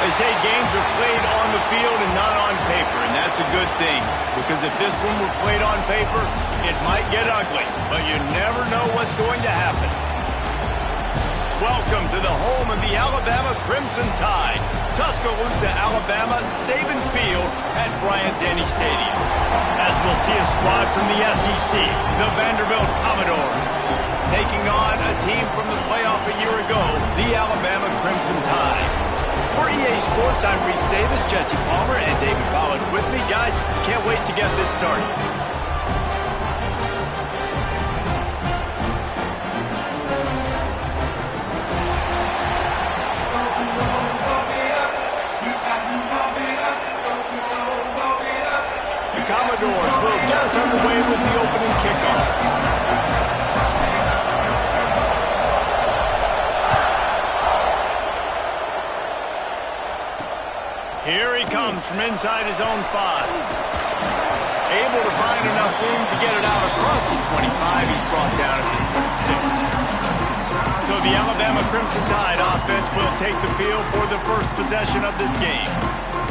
They say games are played on the field and not on paper, and that's a good thing. Because if this one were played on paper, it might get ugly. But you never know what's going to happen. Welcome to the home of the Alabama Crimson Tide. Tuscaloosa, Alabama, Saban Field at Bryant-Denny Stadium. As we'll see a squad from the SEC, the Vanderbilt Commodores, taking on a team from the playoff a year ago, the Alabama Crimson Tide. For EA Sports, I'm Reese Davis, Jesse Palmer, and David Pollack with me. Guys, can't wait to get this started. The Commodores will get us underway with the opening kickoff. Here he comes from inside his own 5. Able to find enough room to get it out across the 25. He's brought down at the 26. So the Alabama Crimson Tide offense will take the field for the first possession of this game.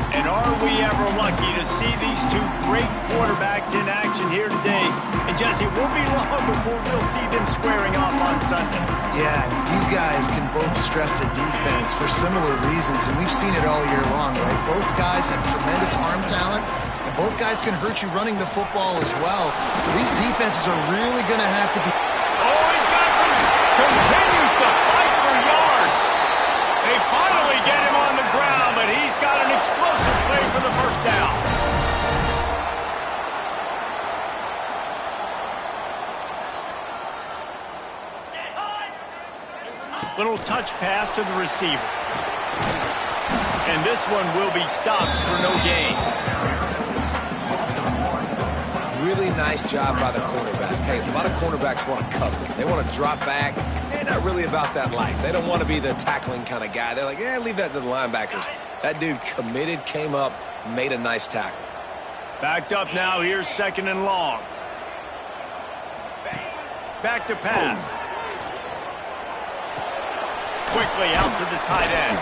And are we ever lucky to see these two great quarterbacks in action here today? And Jesse, it won't be long before we'll see them squaring off on Sunday. Yeah, these guys can both stress a defense for similar reasons, and we've seen it all year long, right? Both guys have tremendous arm talent, and both guys can hurt you running the football as well. So these defenses are really going to have to be... Oh, he's got some... Continues to fight for yards. They finally get him on the ground, but he's got an explosive play for the first down. Little touch pass to the receiver. And this one will be stopped for no gain. Really nice job by the cornerback. Hey, a lot of cornerbacks want to cover. They want to drop back. They're not really about that life. They don't want to be the tackling kind of guy. They're like, yeah, leave that to the linebackers. That dude committed, came up, made a nice tackle. Backed up now. Here's second and long. Back to pass. Quickly out to the tight end.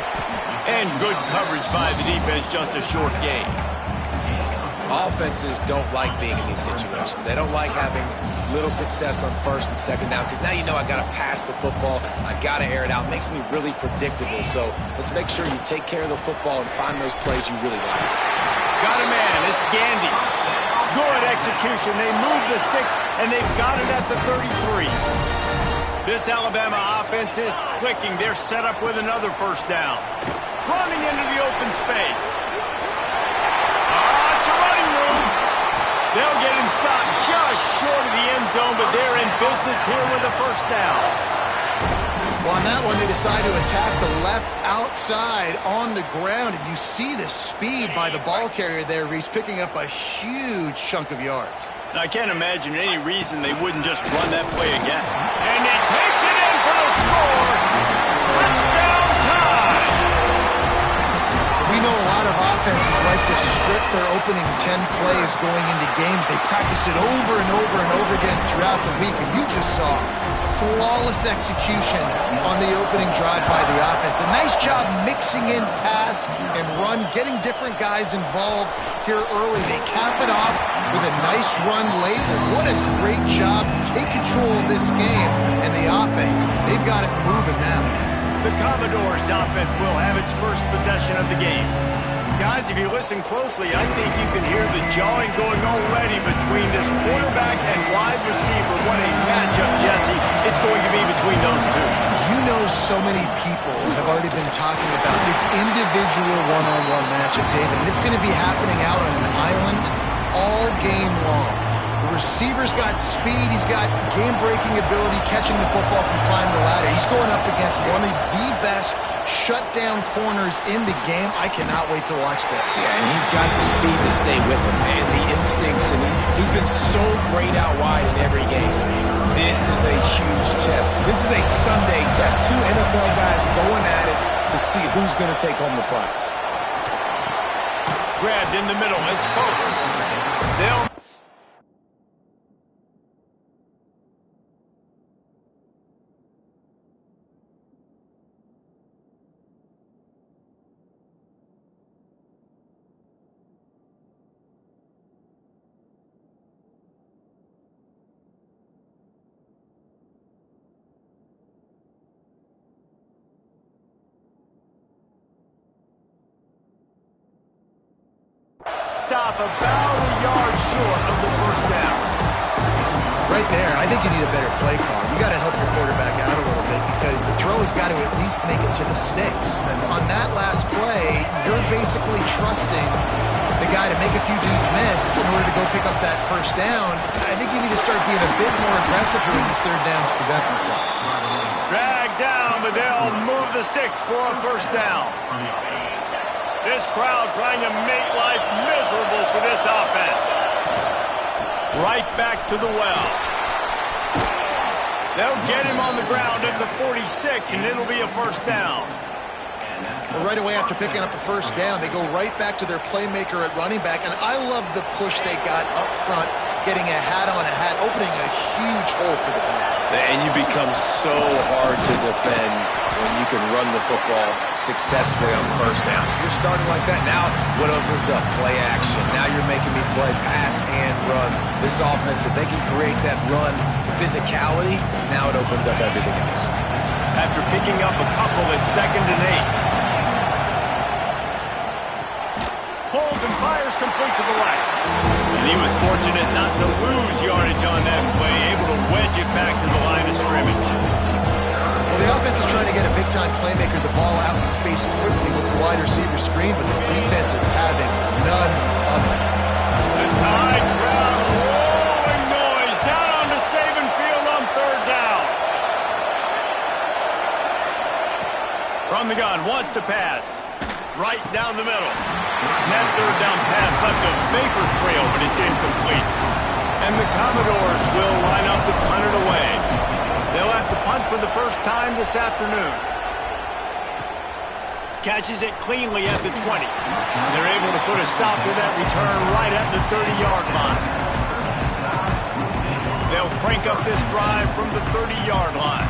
And good coverage by the defense, just a short gain. Offenses don't like being in these situations. They don't like having little success on first and second down because now you know I got to pass the football. I got to air it out. It makes me really predictable. So let's make sure you take care of the football and find those plays you really like. Got a man. It's Vandy. Good execution. They move the sticks, and they've got it at the 33. This Alabama offense is clicking. They're set up with another first down. Running into the open space. It's a running room. They'll get him stopped just short of the end zone, but they're in business here with a first down. Well, on that one, they decide to attack the left outside on the ground, and you see the speed by the ball carrier there, Reese, picking up a huge chunk of yards. I can't imagine any reason they wouldn't just run that play again. And he takes it in for the score. Touchdown time. We know a lot of offenses like to script their opening 10 plays going into games. They practice it over and over and over again throughout the week, and you just saw flawless execution on the opening drive by the offense. A nice job mixing in pass and run, getting different guys involved here early. They cap it off with a nice run late. But what a great job to take control of this game. And the offense, they've got it moving now. The Commodores offense will have its first possession of the game. Guys, if you listen closely, I think you can hear the jawing going already between this quarterback and wide receiver. What a matchup, Jesse, it's going to be between those two. You know, so many people have already been talking about this individual one-on-one matchup, David, and it's going to be happening out on an island all game long. The receiver's got speed, he's got game-breaking ability, catching the football, can climb the ladder. He's going up against one of the best shutdown corners in the game. I cannot wait to watch this. Yeah, and he's got the speed to stay with him and the instincts, and he's been so great out wide in every game. This is a huge test. This is a Sunday test. Two NFL guys going at it to see who's going to take home the prize. Grabbed in the middle. It's Coates. They'll stop about a yard short of the first down. Right there, I think you need a better play call. You got to help your quarterback out a little bit because the throw has got to at least make it to the sticks. And on that last play, you're basically trusting the guy to make a few dudes miss in order to go pick up that first down. I think you need to start being a bit more aggressive when these third downs present themselves. Drag down, but they'll move the sticks for a first down. This crowd trying to make life miserable for this offense. Right back to the well. They'll get him on the ground at the 46, and it'll be a first down. Well, right away after picking up a first down, they go right back to their playmaker at running back, and I love the push they got up front, getting a hat on a hat, opening a huge hole for the back. And you become so hard to defend when you can run the football successfully on first down. You're starting like that. Now what opens up? Play action. Now you're making me play pass and run. This offense, if they can create that run physicality, now it opens up everything else. After picking up a couple at 2nd and 8. Holds and fires complete to the right. And he was fortunate not to lose yardage on that play, able to wedge it back to the line of scrimmage. Well, the offense is trying to get a big-time playmaker the ball out in space quickly with the wide receiver screen, but the defense is having none of it. The Tide crowd rolling noise down on the Saban field on third down. From the gun, wants to pass. Right down the middle. And that third down pass left a vapor trail, but it's incomplete. And the Commodores will line up to punt it away. They'll have to punt for the first time this afternoon. Catches it cleanly at the 20. They're able to put a stop to that return right at the 30-yard line. They'll crank up this drive from the 30-yard line.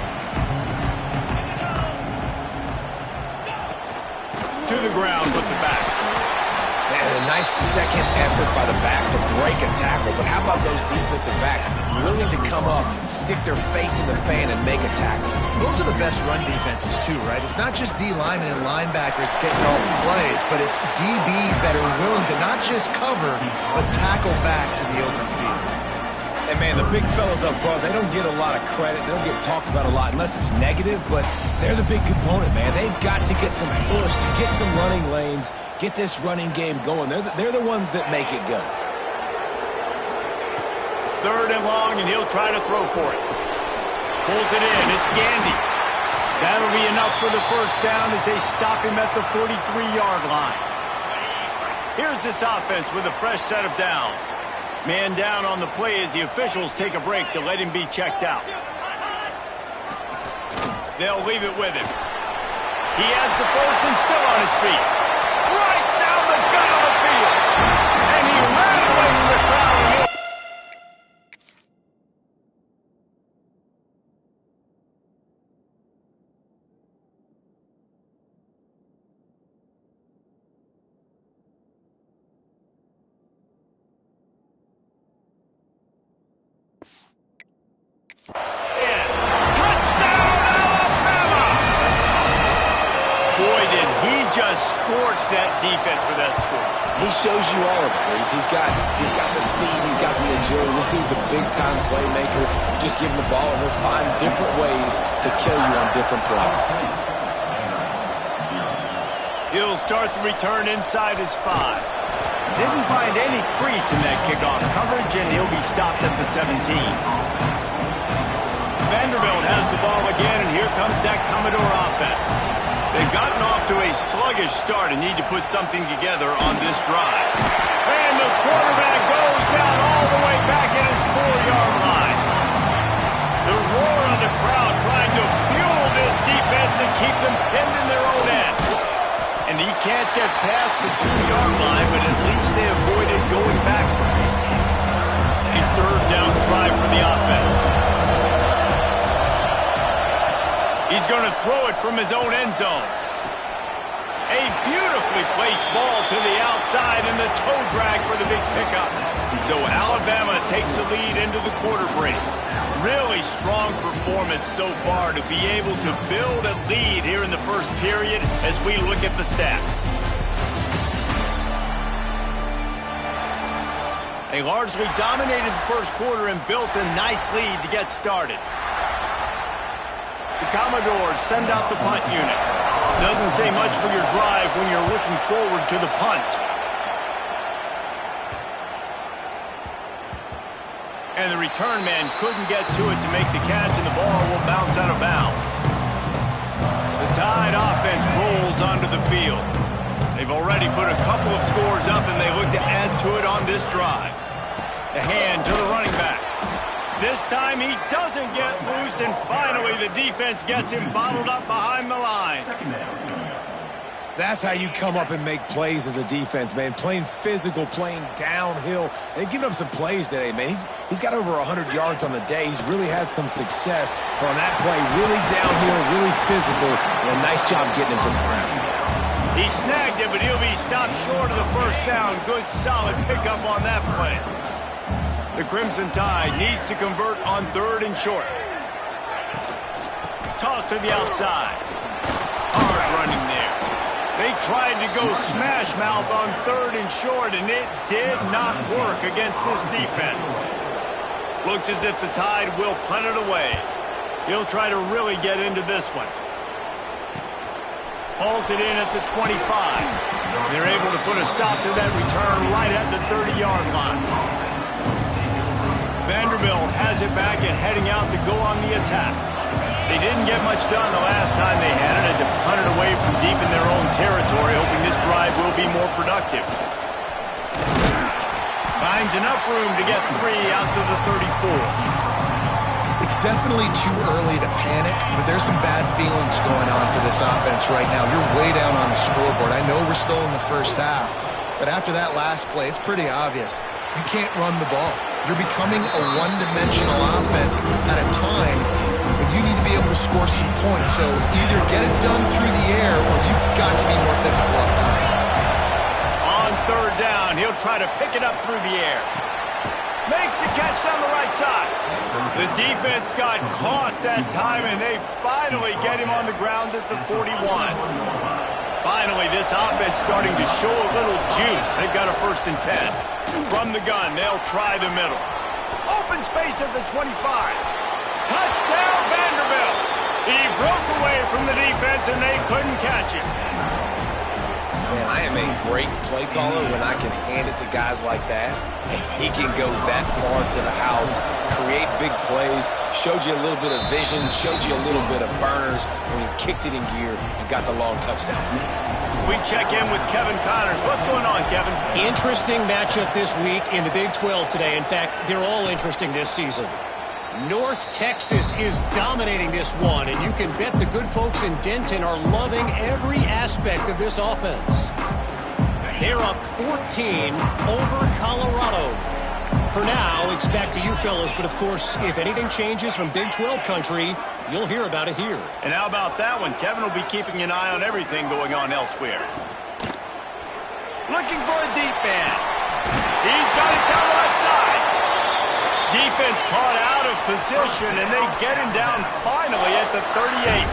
To the ground with the back. Man, a nice second effort by the back to break a tackle, but how about those defensive backs willing to come up, stick their face in the fan, and make a tackle? Those are the best run defenses, too, right? It's not just D-linemen and linebackers getting all the plays, but it's DBs that are willing to not just cover, but tackle backs in the open field. And, man, the big fellas up front, they don't get a lot of credit. They don't get talked about a lot unless it's negative, but they're the big component, man. They've got to get some push, to get some running lanes, get this running game going. They're the ones that make it go. Third and long, and he'll try to throw for it. Pulls it in. It's Gandy. That'll be enough for the first down as they stop him at the 43-yard line. Here's this offense with a fresh set of downs. Man down on the play as the officials take a break to let him be checked out. They'll leave it with him. He has the first and still on his feet. Right down the gut of the field. And he ran away from the crowd. Scorched that defense for that score. He shows you all of it, Reese. He's got the speed, he's got the agility. This dude's a big-time playmaker. You just give him the ball, and he'll find different ways to kill you on different plays. He'll start the return inside his 5. Didn't find any crease in that kickoff coverage, and he'll be stopped at the 17. Vanderbilt has the ball again, and here comes that Commodore offense. They've gotten off to a sluggish start and need to put something together on this drive. And the quarterback goes down all the way back at his 4-yard line. The roar of the crowd trying to fuel this defense to keep them pinned in their own end. And he can't get past the 2-yard line, but at least they avoided going backwards. A third down try for the offense. He's going to throw it from his own end zone. A beautifully placed ball to the outside and the toe drag for the big pickup. So Alabama takes the lead into the quarter break. Really strong performance so far to be able to build a lead here in the first period as we look at the stats. They largely dominated the first quarter and built a nice lead to get started. The Commodores send out the punt unit. Doesn't say much for your drive when you're looking forward to the punt. And the return man couldn't get to it to make the catch, and the ball will bounce out of bounds. The Tide offense rolls onto the field. They've already put a couple of scores up, and they look to add to it on this drive. The hand to the running back. This time he doesn't get loose, and finally the defense gets him bottled up behind the line. That's how you come up and make plays as a defense, man. Playing physical, playing downhill. They've given up some plays today, man. He's got over 100 yards on the day. He's really had some success. But on that play, really downhill, really physical, and a nice job getting him to the ground. He snagged it, but he'll be stopped short of the first down. Good, solid pickup on that play. The Crimson Tide needs to convert on 3rd and short. Toss to the outside. Hard running there. They tried to go smash mouth on 3rd and short, and it did not work against this defense. Looks as if the Tide will punt it away. He'll try to really get into this one. Hauls it in at the 25. They're able to put a stop to that return right at the 30-yard line. Vanderbilt has it back and heading out to go on the attack. They didn't get much done the last time they had it, and to punt it away from deep in their own territory, hoping this drive will be more productive. Finds enough room to get 3 out to the 34. It's definitely too early to panic, but there's some bad feelings going on for this offense right now. You're way down on the scoreboard. I know we're still in the first half, but after that last play, it's pretty obvious. You can't run the ball. You're becoming a one-dimensional offense at a time when you need to be able to score some points. So either get it done through the air or you've got to be more physical up front. On 3rd down, he'll try to pick it up through the air. Makes the catch on the right side. The defense got caught that time, and they finally get him on the ground at the 41. Finally, this offense starting to show a little juice. They've got a 1st and 10. From the gun, they'll try the middle. Open space at the 25. Touchdown, Vanderbilt. He broke away from the defense, and they couldn't catch him. Man, I am a great play caller when I can hand it to guys like that. And he can go that far to the house, create big plays, showed you a little bit of vision, showed you a little bit of burners when he kicked it in gear and got the long touchdown. We check in with Kevin Connors. What's going on, Kevin? Interesting matchup this week in the Big 12 today. In fact, they're all interesting this season. North Texas is dominating this one, and you can bet the good folks in Denton are loving every aspect of this offense. They're up 14 over Colorado. For now, it's back to you fellas, but of course, if anything changes from Big 12 country, you'll hear about it here. And how about that one? Kevin will be keeping an eye on everything going on elsewhere. Looking for a deep man. He's got it down the right side. Defense caught out of position, and they get him down finally at the 38.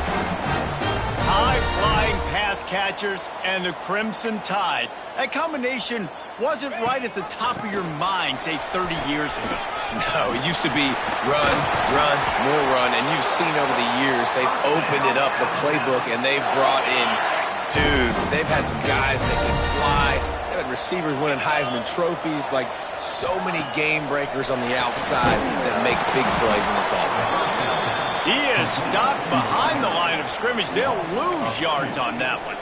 High-flying pass catchers and the Crimson Tide. That combination wasn't right at the top of your mind, say, 30 years ago. No, it used to be run, run, more run, and you've seen over the years they've opened it up, the playbook, and they've brought in dudes. They've had some guys that can fly. They've had receivers winning Heisman trophies, like so many game breakers on the outside that make big plays in this offense. He is stopped behind the line of scrimmage. They'll lose yards on that one.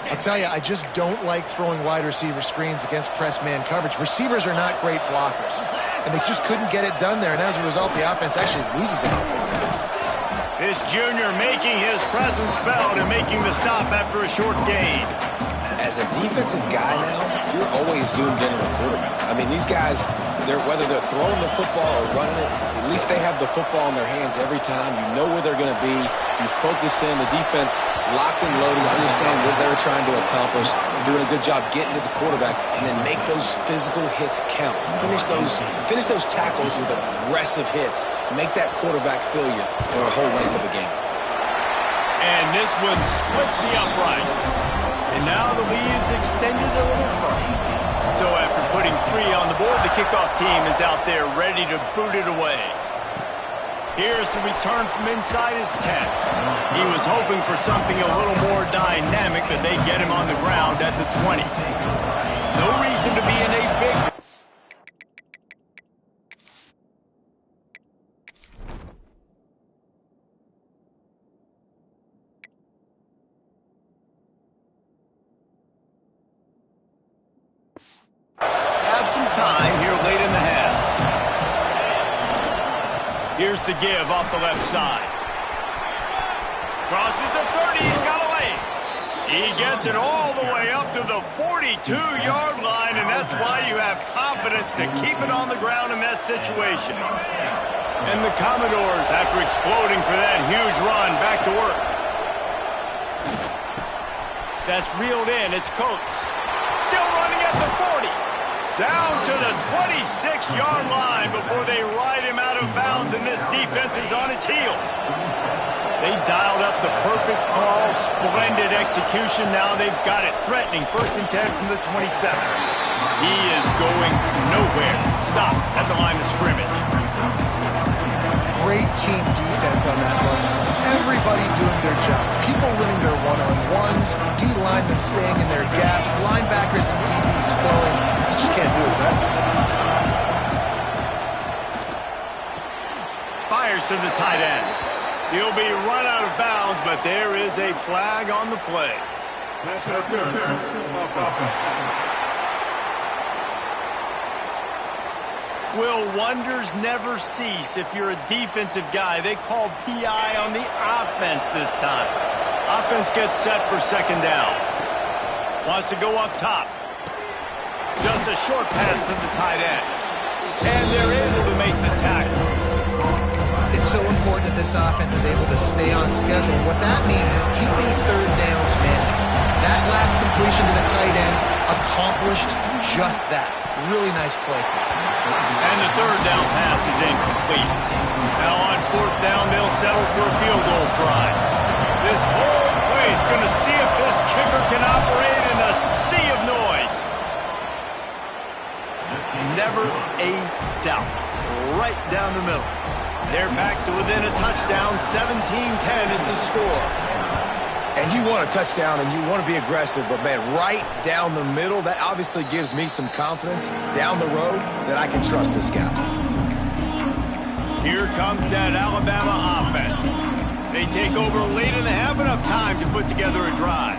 I'll tell you, I just don't like throwing wide receiver screens against press man coverage. Receivers are not great blockers, and they just couldn't get it done there, and as a result, the offense actually loses a couple of minutes. This junior making his presence felt and making the stop after a short gain. As a defensive guy now, you're always zoomed in on the quarterback. I mean, these guys, whether they're throwing the football or running it, at least they have the football in their hands every time. You know where they're going to be. You focus in. The defense locked and loaded. You understand what they're trying to accomplish. Doing a good job getting to the quarterback, and then make those physical hits count. Finish those tackles with aggressive hits. Make that quarterback feel you for a whole length of a game. And this one splits the uprights. And now the lead is extended a little further. So after putting 3 on the board, the kickoff team is out there ready to boot it away. Here's the return from inside his 10. He was hoping for something a little more dynamic, but they get him on the ground at the 20. No reason to be in a big... Have some time here late in the half. Here's the give off the left side. Crosses the 30, he's got a lane. He gets it all the way up to the 42-yard line, and that's why you have confidence to keep it on the ground in that situation. And the Commodores, after exploding for that huge run, back to work. That's reeled in, it's Coates. Still running at the 40. Down to the 26-yard line before they ride him out of bounds, and this defense is on its heels. They dialed up the perfect call, splendid execution. Now they've got it, threatening 1st and 10 from the 27. He is going nowhere. Stop at the line of scrimmage. Great team defense on that one. Everybody doing their job. People winning their one-on-ones, D-linemen staying in their gaps, linebackers and DBs flowing. You just can't do it, right? Fires to the tight end. He'll be run out of bounds, but there is a flag on the play. Will wonders never cease if you're a defensive guy? They called PI on the offense this time. Offense gets set for 2nd down. Wants to go up top. Just a short pass to the tight end. And they're able to make the tackle. It's so important that this offense is able to stay on schedule. What that means is keeping 3rd downs management. That last completion to the tight end accomplished just that. Really nice play. And the 3rd down pass is incomplete. Now on 4th down, they'll settle for a field goal try. This whole place going to see if this kicker can operate in a sea of noise. Never a doubt. Right down the middle. They're back to within a touchdown. 17-10 is the score. And you want a touchdown and you want to be aggressive, but, man, right down the middle, that obviously gives me some confidence down the road that I can trust this guy. Here comes that Alabama offense. They take over late in the half, enough time to put together a drive.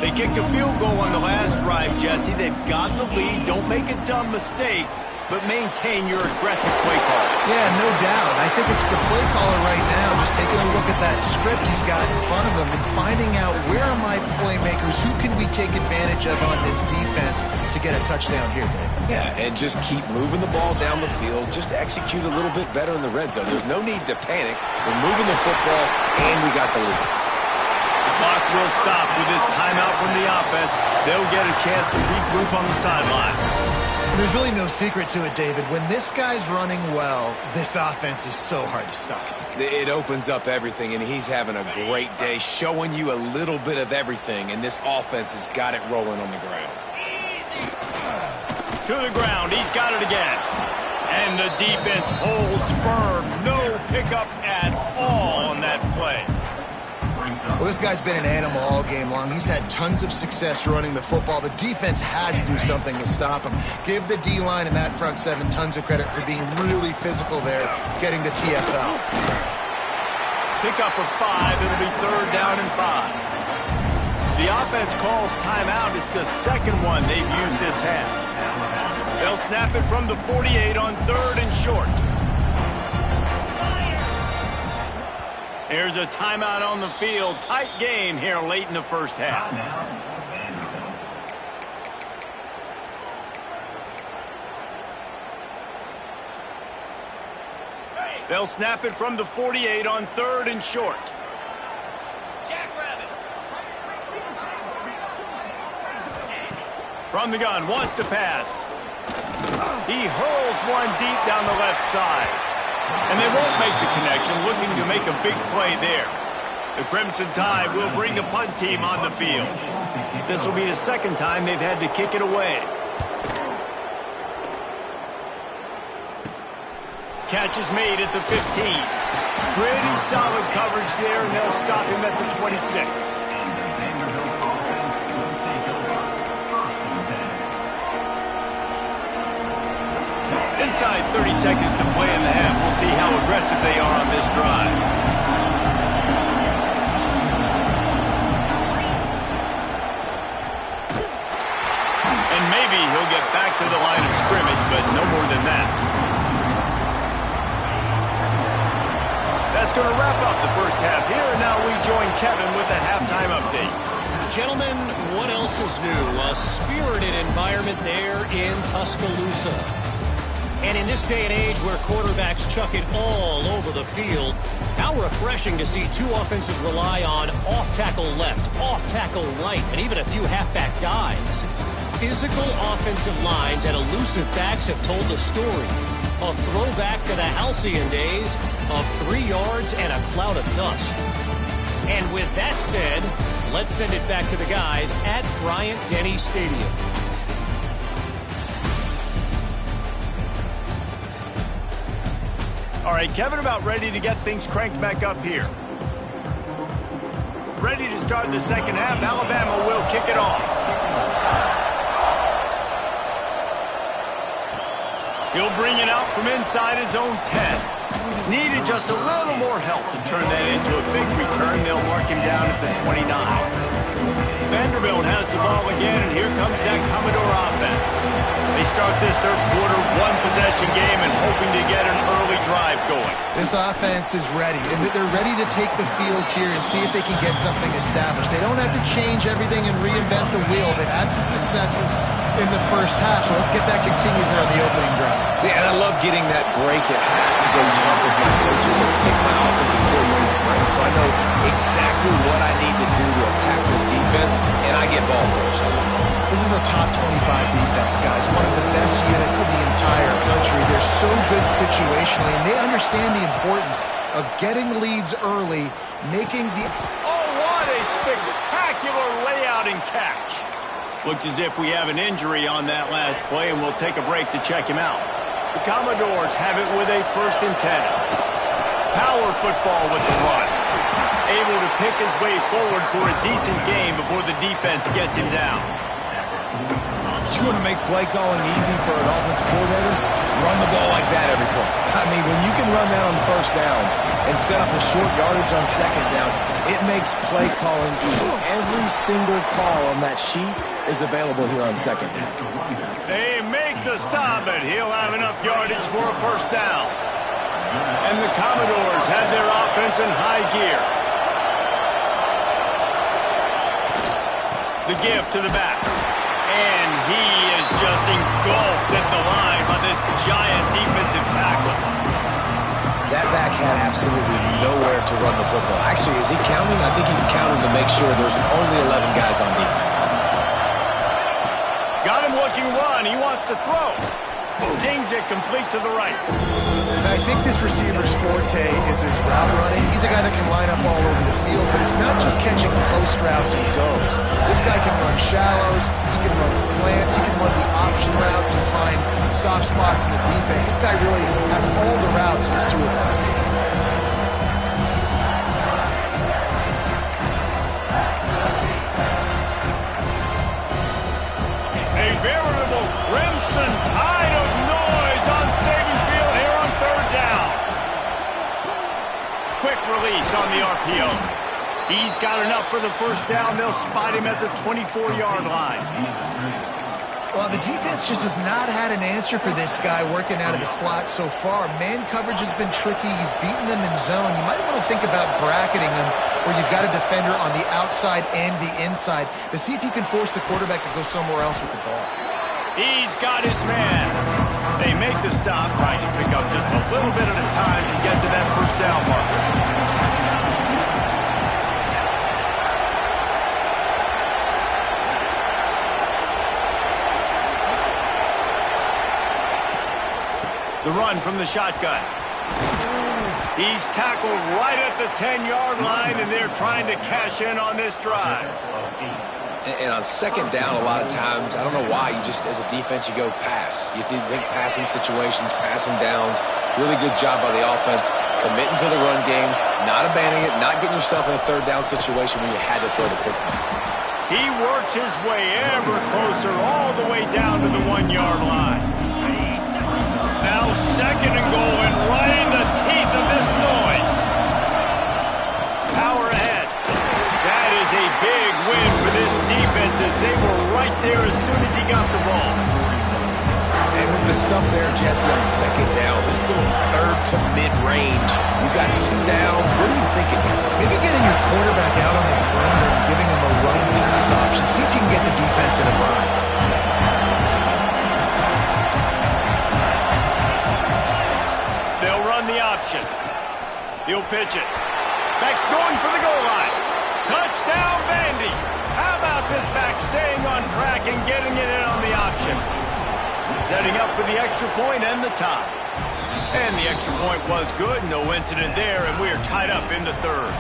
They kicked a field goal on the last drive, Jesse. They've got the lead. Don't make a dumb mistake, but maintain your aggressive play call. Yeah, no doubt. I think it's the play caller right now just taking a look at that script he's got in front of him and finding out where are my playmakers, who can we take advantage of on this defense to get a touchdown here, Dave. Yeah, and just keep moving the ball down the field. Just execute a little bit better in the red zone. There's no need to panic. We're moving the football, and we got the lead. The clock will stop with this timeout from the offense. They'll get a chance to regroup on the sideline. There's really no secret to it, David. When this guy's running well, this offense is so hard to stop. It opens up everything, and he's having a great day, showing you a little bit of everything, and this offense has got it rolling on the ground. To the ground, he's got it again. And the defense holds firm. No pickup at all on that play. Well, this guy's been an animal all game long. He's had tons of success running the football. The defense had to do something to stop him. Give the D-line and that front 7 tons of credit for being really physical there, getting the TFL. Pickup of 5. It'll be 3rd down and 5. The offense calls timeout. It's the second one they've used this half. They'll snap it from the 48 on 3rd and short. Here's a timeout on the field. Tight game here late in the first half. They'll snap it from the 48 on 3rd and short. From the gun, wants to pass. He hurls one deep down the left side. And they won't make the connection, looking to make a big play there. The Crimson Tide will bring the punt team on the field. This will be the second time they've had to kick it away. catch is made at the 15. Pretty solid coverage there, and they'll stop him at the 26. Inside 30 seconds to play in the half. We'll see how aggressive they are on this drive. And maybe he'll get back to the line of scrimmage, but no more than that. That's going to wrap up the first half here, and now we join Kevin with a halftime update. Gentlemen, what else is new? A spirited environment there in Tuscaloosa. And in this day and age where quarterbacks chuck it all over the field, how refreshing to see two offenses rely on off-tackle left, off-tackle right, and even a few halfback dives. Physical offensive lines and elusive backs have told the story. A throwback to the halcyon days of 3 yards and a cloud of dust. And with that said, let's send it back to the guys at Bryant-Denny Stadium. All right, Kevin, about ready to get things cranked back up here. Ready to start the second half. Alabama will kick it off. He'll bring it out from inside his own 10. Needed just a little more help to turn that into a big return. They'll mark him down at the 29. Vanderbilt has the ball again, and here comes that Commodore offense. They start this third quarter one-possession game and hoping to get an early drive going. This offense is ready, and they're ready to take the field here and see if they can get something established. They don't have to change everything and reinvent the wheel. They've had some successes in the first half, so let's get that continued here on the opening drive. Yeah, and I love getting that break at half to go talk with my coaches and pick my offensive coordinator's brain, so I know exactly what I need to do to attack this defense, and I get ball first. This is a top 25 defense, guys. One of the best units in the entire country. They're so good situationally, and they understand the importance of getting leads early, making the... Oh, what a spectacular layout and catch. Looks as if we have an injury on that last play, and we'll take a break to check him out. The Commodores have it with a 1st and 10. Power football with the run. Able to pick his way forward for a decent game before the defense gets him down. You want to make play calling easy for an offensive coordinator? Run the ball like that every play. I mean, when you can run that on first down and set up a short yardage on second down, it makes play calling easy. Every single call on that sheet is available here on second down. They make the stop, but he'll have enough yardage for a 1st down. And the Commodores have their offense in high gear. The give to the back. And he is just engulfed at the line by this giant defensive tackle. That back had absolutely nowhere to run the football. Actually, is he counting? I think he's counting to make sure there's only 11 guys on defense. Got him looking run. He wants to throw. Zings it complete to the right. I think this receiver's forte is his route running. He's a guy that can line up all over the field, but it's not just catching post routes and goes. This guy can run shallows, he can run slants, he can run the option routes and find soft spots in the defense. This guy really has all the routes in his toolbox. A veritable crimson tide of noise on Saban Field here on 3rd down. Quick release on the RPO. He's got enough for the 1st down. They'll spot him at the 24-yard line. Well, the defense just has not had an answer for this guy working out of the slot so far. Man coverage has been tricky. He's beaten them in zone. You might want to think about bracketing them where you've got a defender on the outside and the inside to see if you can force the quarterback to go somewhere else with the ball. He's got his man. They make the stop, trying to pick up just a little bit at a time to get to that 1st down marker. The run from the shotgun. He's tackled right at the 10-yard line, and they're trying to cash in on this drive. And on second down, a lot of times, I don't know why, you just, as a defense, you go pass. You think passing situations, passing downs. Really good job by the offense, committing to the run game, not abandoning it, not getting yourself in a third down situation where you had to throw the football. He works his way ever closer all the way down to the 1-yard line. Now second and goal, and right in the teeth of this noise. Power ahead. That is a big win for this defense as they were right there as soon as he got the ball. And with the stuff there, Jesse, on second down, this little third to mid-range, you got 2 downs. What are you thinking here? Maybe getting your quarterback out on the perimeter and giving him a run-pass option. See if you can get the defense in a bind. They'll run the option. He'll pitch it. Back's going for the goal line. Touchdown, Vandy. How about this back staying on track and getting it in on the option? Setting up for the extra point and the tie. And the extra point was good. No incident there, and we are tied up in the third.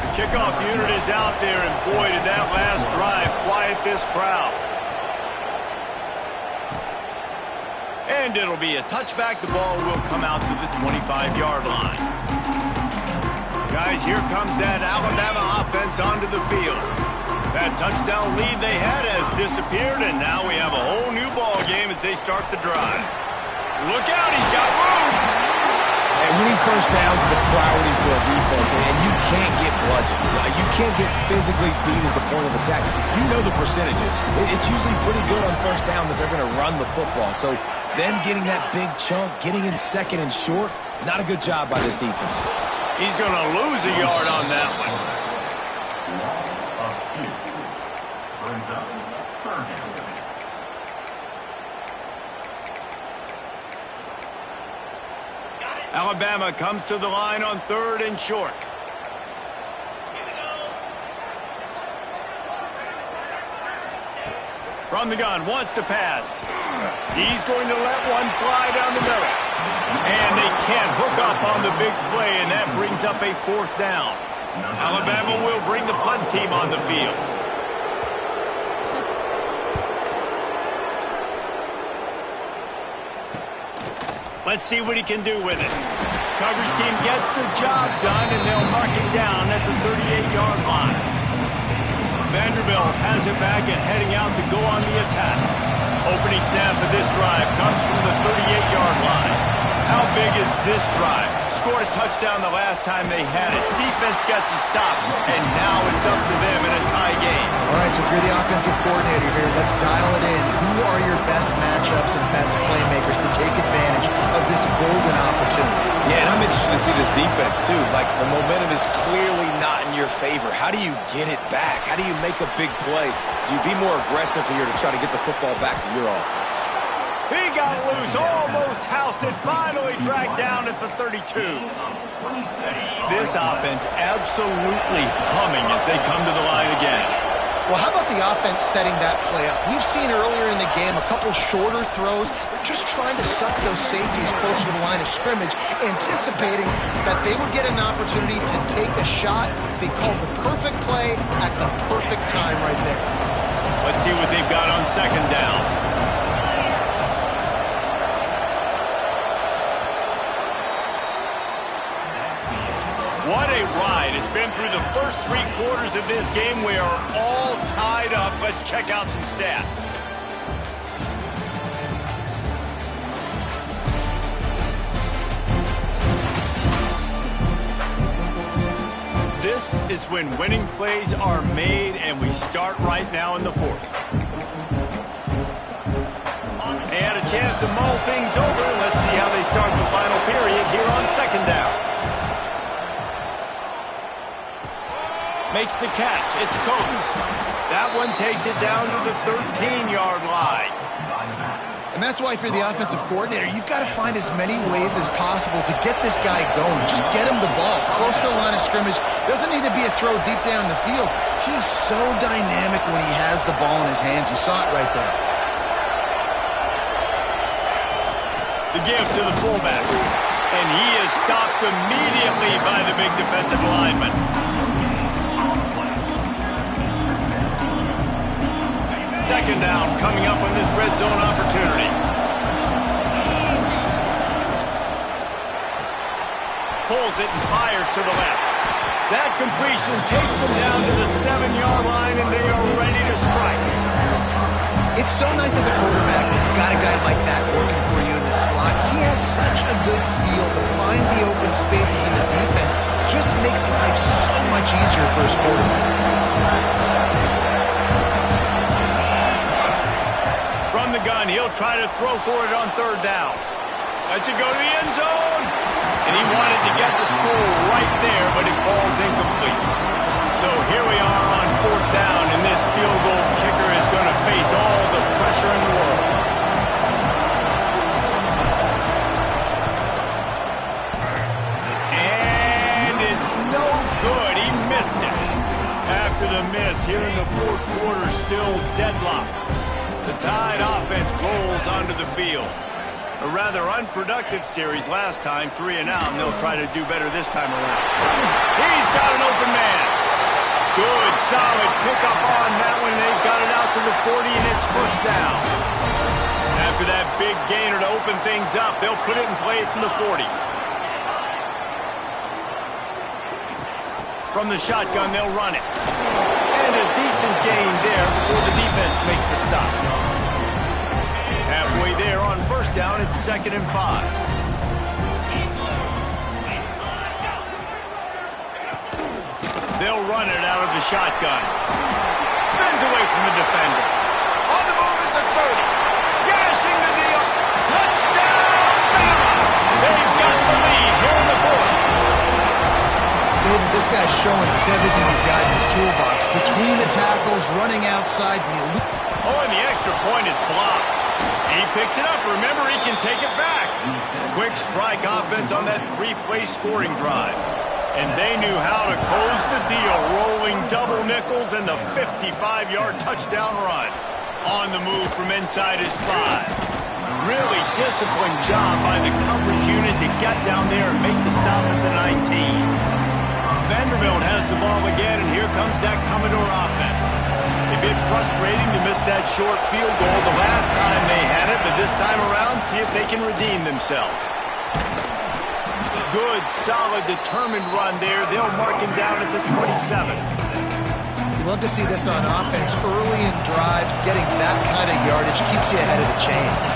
The kickoff unit is out there, and boy, did that last drive quiet this crowd. And it'll be a touchback. The ball will come out to the 25-yard line. Guys, here comes that Alabama offense onto the field. That touchdown lead they had has disappeared, and now we have a whole new ball game as they start the drive. Look out, he's got room! And winning first downs is a priority for a defense, and you can't get bludgeoned. You can't get physically beat at the point of attack. You know the percentages. It's usually pretty good on first down that they're going to run the football. So them getting that big chunk, getting in second and short, not a good job by this defense. He's going to lose a yard on that one. Alabama comes to the line on third and short. From the gun, wants to pass. He's going to let one fly down the middle. And they can't hook up on the big play, and that brings up a fourth down. Alabama will bring the punt team on the field. Let's see what he can do with it. Coverage team gets the job done, and they'll mark it down at the 38-yard line. Vanderbilt has it back and heading out to go on the attack. Opening snap of this drive comes from the 38-yard line. How big is this drive? Scored a touchdown the last time they had it. Defense got to stop, and now it's up to them in a tie game. All right, so if you're the offensive coordinator here, let's dial it in. Who are your best matchups and best playmakers to take advantage of this golden opportunity? Yeah, and I'm interested to see this defense, too. Like, the momentum is clearly not in your favor. How do you get it back? How do you make a big play? Do you be more aggressive here to try to get the football back to your offense? He got loose, almost housed it, finally dragged down at the 32. This offense absolutely humming as they come to the line again. Well, how about the offense setting that play up? We've seen earlier in the game a couple shorter throws. They're just trying to suck those safeties closer to the line of scrimmage, anticipating that they would get an opportunity to take a shot. They called the perfect play at the perfect time right there. Let's see what they've got on second down. What a ride. It's been through the first 3 quarters of this game. We are all tied up. Let's check out some stats. This is when winning plays are made, and we start right now in the fourth. They had a chance to mull things over. Let's see how they start the final period here on second down. Makes the catch. It's Coates. That one takes it down to the 13-yard line. And that's why, if you're the offensive coordinator, you've got to find as many ways as possible to get this guy going. Just get him the ball close to the line of scrimmage. Doesn't need to be a throw deep down the field. He's so dynamic when he has the ball in his hands. You saw it right there. The give to the fullback. And he is stopped immediately by the big defensive lineman. Second down coming up on this red zone opportunity. Pulls it and fires to the left. That completion takes them down to the 7-yard line, and they are ready to strike. It's so nice as a quarterback when you've got a guy like that working for you in the slot. He has such a good feel to find the open spaces in the defense. Just makes life so much easier for his quarterback. From the gun, he'll try to throw for it on third down. Lets it go to the end zone. And he wanted to get the score right there, but it falls incomplete. So here we are on fourth down, and this field goal kicker is going to face all the pressure in the world. And it's no good. He missed it. After the miss, here in the fourth quarter, still deadlocked. The Tide offense rolls onto the field. A rather unproductive series last time, 3 and out, and they'll try to do better this time around. He's got an open man. Good, solid pickup on that one. They've got it out to the 40, and it's first down. After that big gainer to open things up, they'll put it in play from the 40. From the shotgun, they'll run it. And a decent gain there before the defense makes the stop. Halfway there on first down, it's 2nd and 5. They'll run it out of the shotgun. Spins away from the defender. On the move at the 30. Gashing the deal. Touchdown, Bama! They've got the lead here in the 4th. David, this guy's showing us everything he's got in his toolbox. Between the tackles, running outside the elite. Oh, and the extra point is blocked. He picks it up. Remember, he can take it back. Quick strike offense on that 3-play scoring drive. And they knew how to close the deal, rolling double nickels and the 55-yard touchdown run. On the move from inside his 5. Really disciplined job by the coverage unit to get down there and make the stop at the 19. Vanderbilt has the ball again, and here comes that Commodore offense. A bit frustrating to miss that short field goal the last time they had it, but this time around, see if they can redeem themselves. Good, solid, determined run there. They'll mark him down at the 27. You love to see this on offense. Early in drives, getting that kind of yardage keeps you ahead of the chains.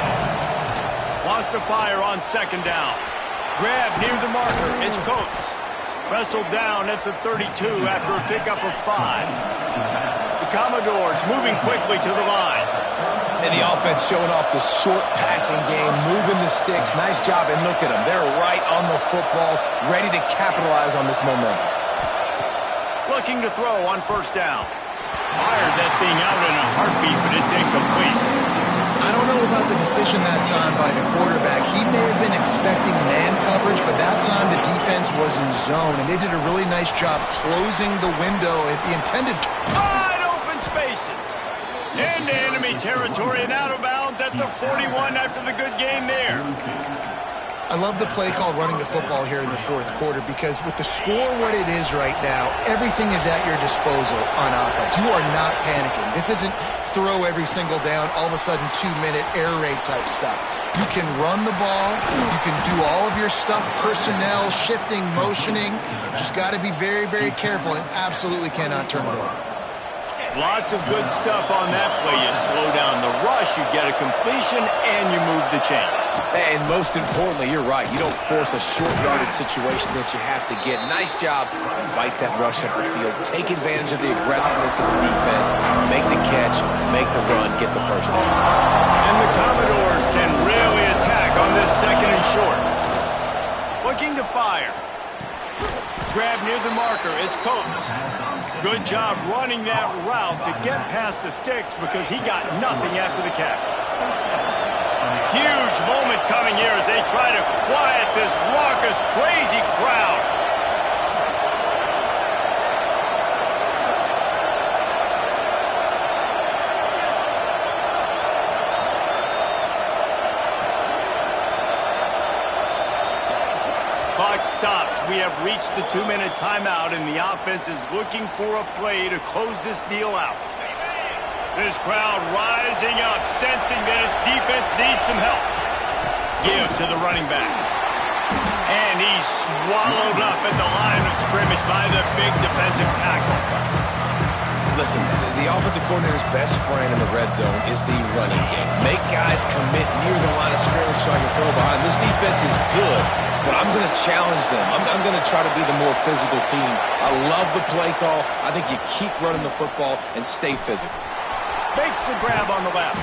Lost to fire on 2nd down. Grab near the marker. It's Coates. Wrestled down at the 32 after a pickup of 5. Commodores moving quickly to the line. And the offense showing off the short passing game, moving the sticks. Nice job, and look at them. They're right on the football, ready to capitalize on this momentum. Looking to throw on first down. Fired that thing out in a heartbeat, but it's incomplete. I don't know about the decision that time by the quarterback. He may have been expecting man coverage, but that time the defense was in zone, and they did a really nice job closing the window at the intended... Spaces. Into enemy territory and out of bounds at the 41 after the good game there. I love the play call running the football here in the 4th quarter because with the score what it is right now, everything is at your disposal on offense. You are not panicking. This isn't throw every single down, all of a sudden 2-minute air raid type stuff. You can run the ball. You can do all of your stuff, personnel, shifting, motioning. Just got to be very, very careful and absolutely cannot turn it over. Lots of good stuff on that play. You slow down the rush, you get a completion, and you move the chains. And most importantly, you're right. You don't force a short yardage situation that you have to get. Nice job. Fight that rush up the field. Take advantage of the aggressiveness of the defense. Make the catch, make the run, get the first down. And the Commodores can really attack on this 2nd and short. Looking to fire. Grab near the marker is Coates. Good job running that route to get past the sticks because he got nothing after the catch. Huge moment coming here as they try to quiet this raucous, crazy crowd. Clock stops. We have reached the 2-minute timeout, and the offense is looking for a play to close this deal out. This crowd rising up, sensing that its defense needs some help. Give to the running back. And he's swallowed up at the line of scrimmage by the big defensive tackle. Listen, the offensive coordinator's best friend in the red zone is the running game. Make guys commit near the line of scrimmage so I can throw behind. This defense is good, but I'm going to challenge them. I'm going to try to be the more physical team. I love the play call. I think you keep running the football and stay physical. Makes the grab on the left.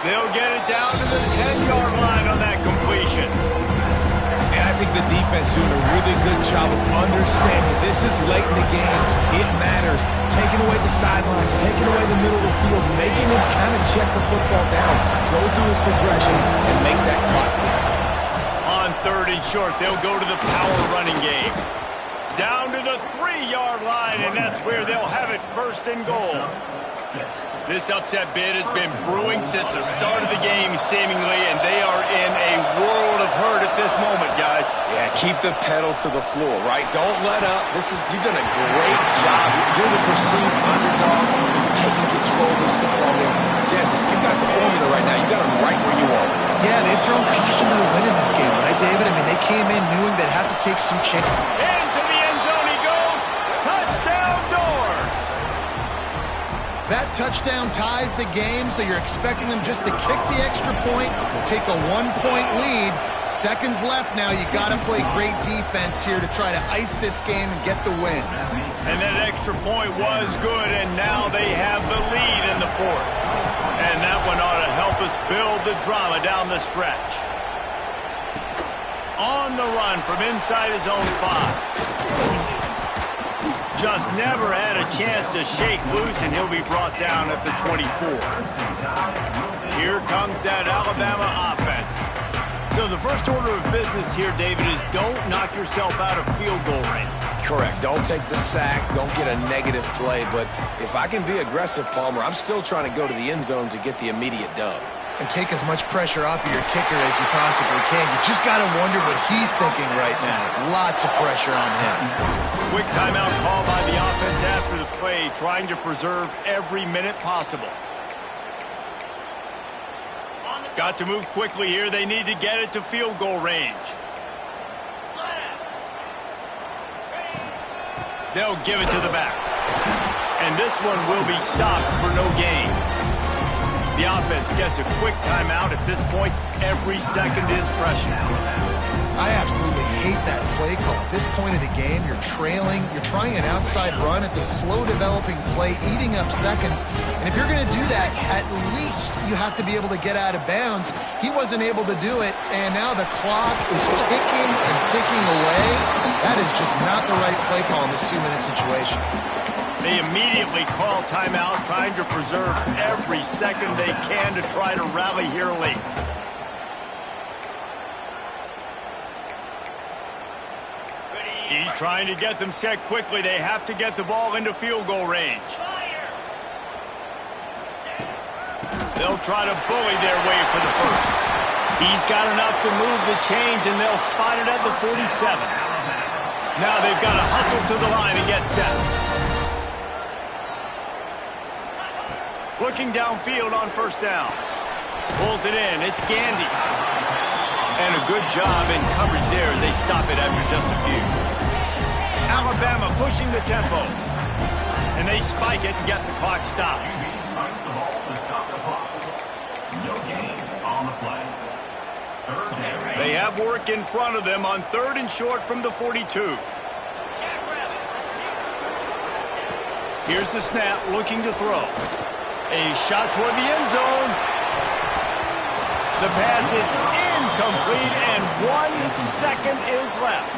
They'll get it down to the 10-yard line on that completion. And I think the defense doing a really good job of understanding this is late in the game. It matters. Taking away the sidelines, taking away the middle of the field, making him kind of check the football down, go through his progressions, and make that clock tick. On 3rd and short, they'll go to the power running game. Down to the 3-yard line, and that's where they'll have it 1st and goal. This upset bid has been brewing since the start of the game, seemingly, and they are in a world of hurt at this moment, guys. Yeah, keep the pedal to the floor, right? Don't let up. You've done a great job. You're the perceived underdog. You've taken control of this football game. Jesse, you've got the formula right now. You've got them right where you are. Yeah, they've thrown caution to the wind in this game, right, David? I mean, they came in knowing they'd have to take some chances. Into the end zone he goes. Touchdown, Doors. That touchdown ties the game, so you're expecting them just to kick the extra point, take a 1-point lead. Seconds left now. You got to play great defense here to try to ice this game and get the win. And that extra point was good, and now they have the lead in the 4th. And that one ought to help us build the drama down the stretch. On the run from inside his own 5. Just never had a chance to shake loose, and he'll be brought down at the 24. Here comes that Alabama offense. So the first order of business here, David, is don't knock yourself out of field goal range. Correct. Don't take the sack. Don't get a negative play. But if I can be aggressive, Palmer, I'm still trying to go to the end zone to get the immediate dub. And take as much pressure off of your kicker as you possibly can. You just got to wonder what he's thinking right now. Lots of pressure on him. Quick timeout call by the offense after the play, trying to preserve every minute possible. Got to move quickly here. They need to get it to field goal range. They'll give it to the back. And this one will be stopped for no gain. The offense gets a quick timeout. At this point, every second is precious. I absolutely hate that play call. At this point of the game, you're trailing, you're trying an outside run. It's a slow-developing play, eating up seconds. And if you're going to do that, at least you have to be able to get out of bounds. He wasn't able to do it, and now the clock is ticking and ticking away. That is just not the right play call in this 2-minute situation. They immediately call timeout, trying to preserve every second they can to try to rally here late. He's trying to get them set quickly. They have to get the ball into field goal range. They'll try to bully their way for the first. He's got enough to move the chains, and they'll spot it at the 47. Now they've got to hustle to the line and get set. Looking downfield on 1st down. Pulls it in. It's Gandy. And a good job in coverage there as they stop it after just a few. Alabama pushing the tempo. And they spike it and get the clock stopped. They have work in front of them on 3rd and short from the 42. Here's the snap, looking to throw. A shot toward the end zone. The pass is incomplete, and 1 second is left.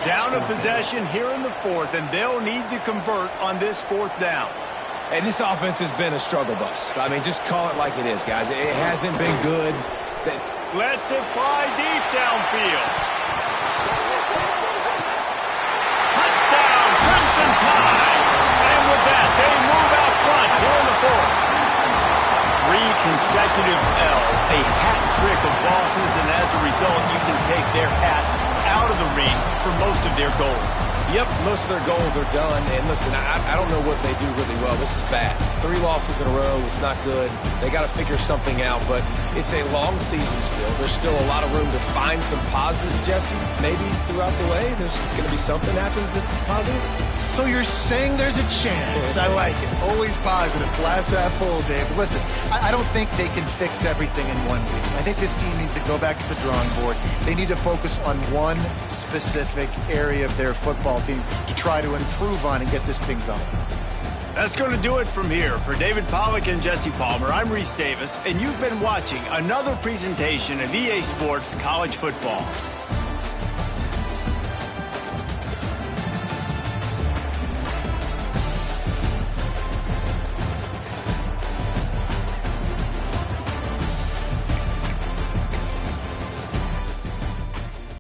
Down a possession here in the 4th, and they'll need to convert on this 4th down. Hey, this offense has been a struggle bus. I mean, just call it like it is, guys. It hasn't been good. Lets it fly deep downfield. Touchdown, Crimson Tide. And with that, they move out front here in the 4th. 3 consecutive L's, a hat trick of losses, and as a result, you can take their hat out of the ring for most of their goals. Yep, most of their goals are done. And listen, I don't know what they do really well. This is bad. 3 losses in a row is not good. They got to figure something out, but it's a long season still. There's still a lot of room to find some positive, Jesse. Maybe throughout the way, there's going to be something happens that's positive. So you're saying there's a chance. I like it. Always positive. Glass half full, Dave. Listen, I don't think they can fix everything in 1 week. I think this team needs to go back to the drawing board. They need to focus on one specific area of their football team to try to improve on and get this thing going. That's going to do it from here. For David Pollack and Jesse Palmer, I'm Reese Davis, and you've been watching another presentation of EA Sports College Football.